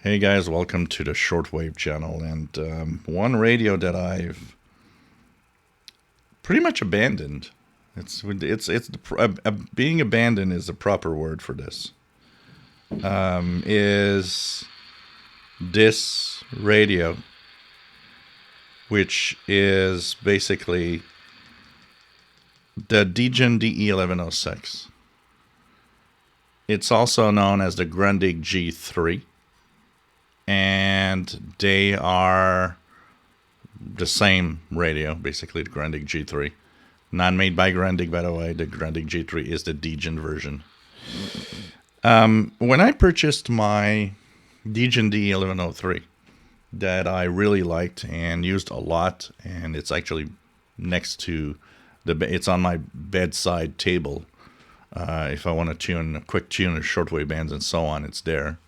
Hey guys, welcome to the shortwave channel. And one radio that I've pretty much abandoned. Being abandoned is the proper word for this. Is this radio, which is basically the Degen DE1106. It's also known as the Grundig G3. And they are the same radio, basically the Grundig G3. Not made by Grundig, by the way. The Grundig G3 is the Degen version. When I purchased my Degen DE1103 that I really liked and used a lot, and it's actually next to it's on my bedside table. If I want to tune a quick tune of shortwave bands and so on, it's there.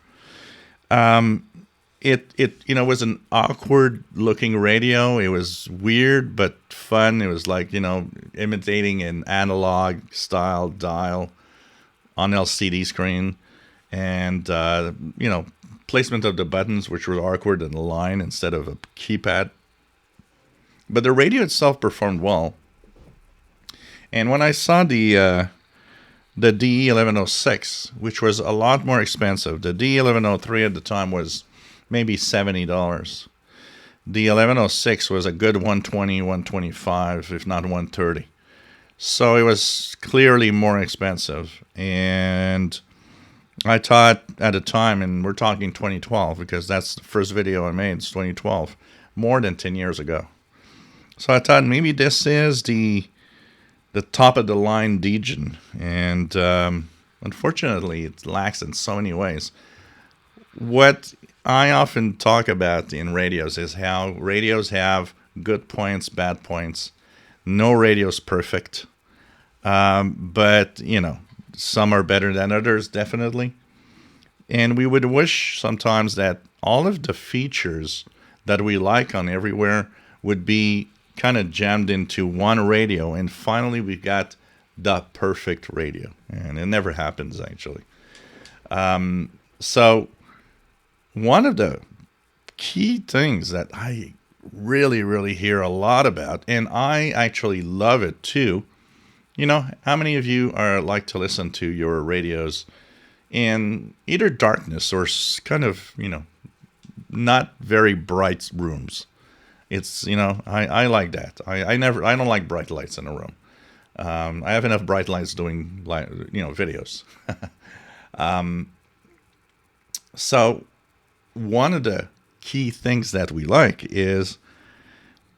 It was an awkward looking radio. It was weird but fun. It was like, imitating an analog style dial on LCD screen, and placement of the buttons, which were awkward in a line instead of a keypad. But the radio itself performed well. And when I saw the DE1106, which was a lot more expensive, the DE1103 at the time was maybe $70. The 1106 was a good 120, 125, if not 130. So it was clearly more expensive. And I thought at the time, and we're talking 2012, because that's the first video I made, it's 2012, more than 10 years ago. So I thought maybe this is the top of the line Degen. And unfortunately, it lacks in so many ways. What I often talk about in radios is how radios have good points, bad points. No radio's perfect. But, some are better than others, definitely. And we would wish sometimes that all of the features that we like on everywhere would be kind of jammed into one radio. And finally, we got the perfect radio. And it never happens, actually. So one of the key things that I really, really hear a lot about, and I actually love it too, how many of you like to listen to your radios in either darkness or kind of, not very bright rooms? It's, I like that. I don't like bright lights in a room. I have enough bright lights doing, videos. So one of the key things that we like is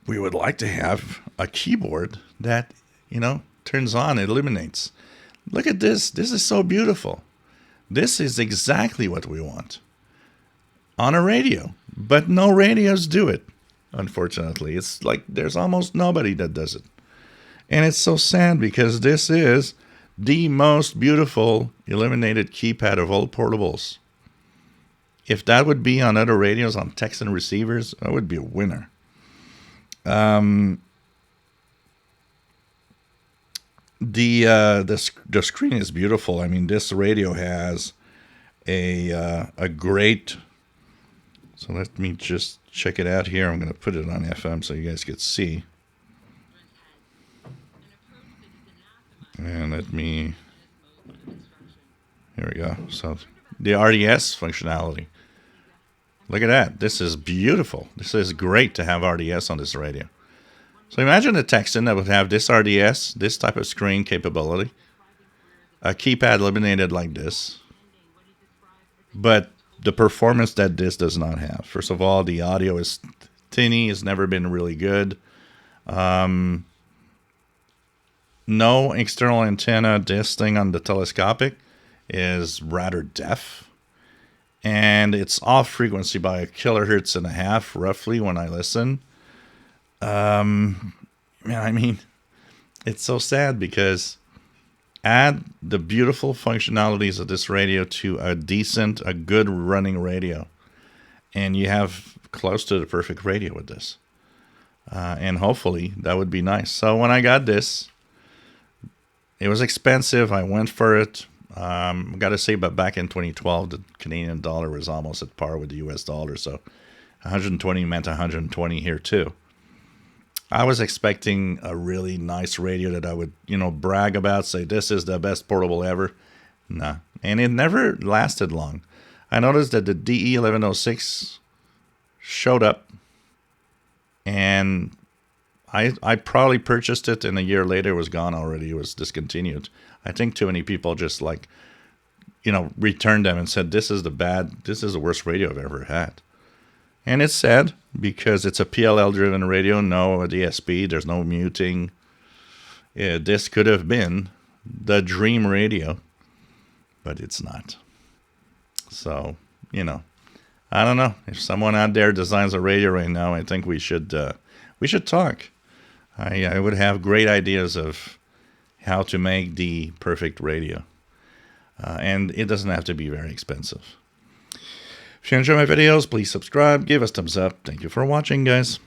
we would like to have a keyboard that, turns on, illuminates. Look at this. This is so beautiful. This is exactly what we want on a radio. But no radios do it, unfortunately. It's like there's almost nobody that does it. And it's so sad because this is the most beautiful illuminated keypad of all portables. If that would be on other radios, on Texan receivers, that would be a winner. The screen is beautiful. I mean, this radio has a great. So let me just check it out here. I'm going to put it on FM so you guys can see. And here we go. So the RDS functionality. Look at that. This is beautiful. This is great to have RDS on this radio. So imagine a Texan that would have this RDS, this type of screen capability, a keypad illuminated like this, but the performance that this does not have. First of all, the audio is tinny. It's never been really good. No external antenna. This thing on the telescopic is rather deaf. And it's off frequency by 1.5 kilohertz, roughly, when I listen. It's so sad because add the beautiful functionalities of this radio to a good running radio, and you have close to the perfect radio with this. And hopefully that would be nice. So when I got this, it was expensive. I went for it. Got to say, but back in 2012, the Canadian dollar was almost at par with the US dollar, so 120 meant 120 here too. I was expecting a really nice radio that I would, brag about, say this is the best portable ever. Nah, and it never lasted long. I noticed that the DE1106 showed up, and I probably purchased it, and a year later it was gone already. It was discontinued. I think too many people just returned them and said, this is the worst radio I've ever had. And it's sad because it's a PLL driven radio, no DSP, there's no muting. This could have been the dream radio, but it's not. So, I don't know. If someone out there designs a radio right now, I think we should talk. I would have great ideas of how to make the perfect radio. And it doesn't have to be very expensive. If you enjoy my videos, please subscribe, give us thumbs up. Thank you for watching, guys.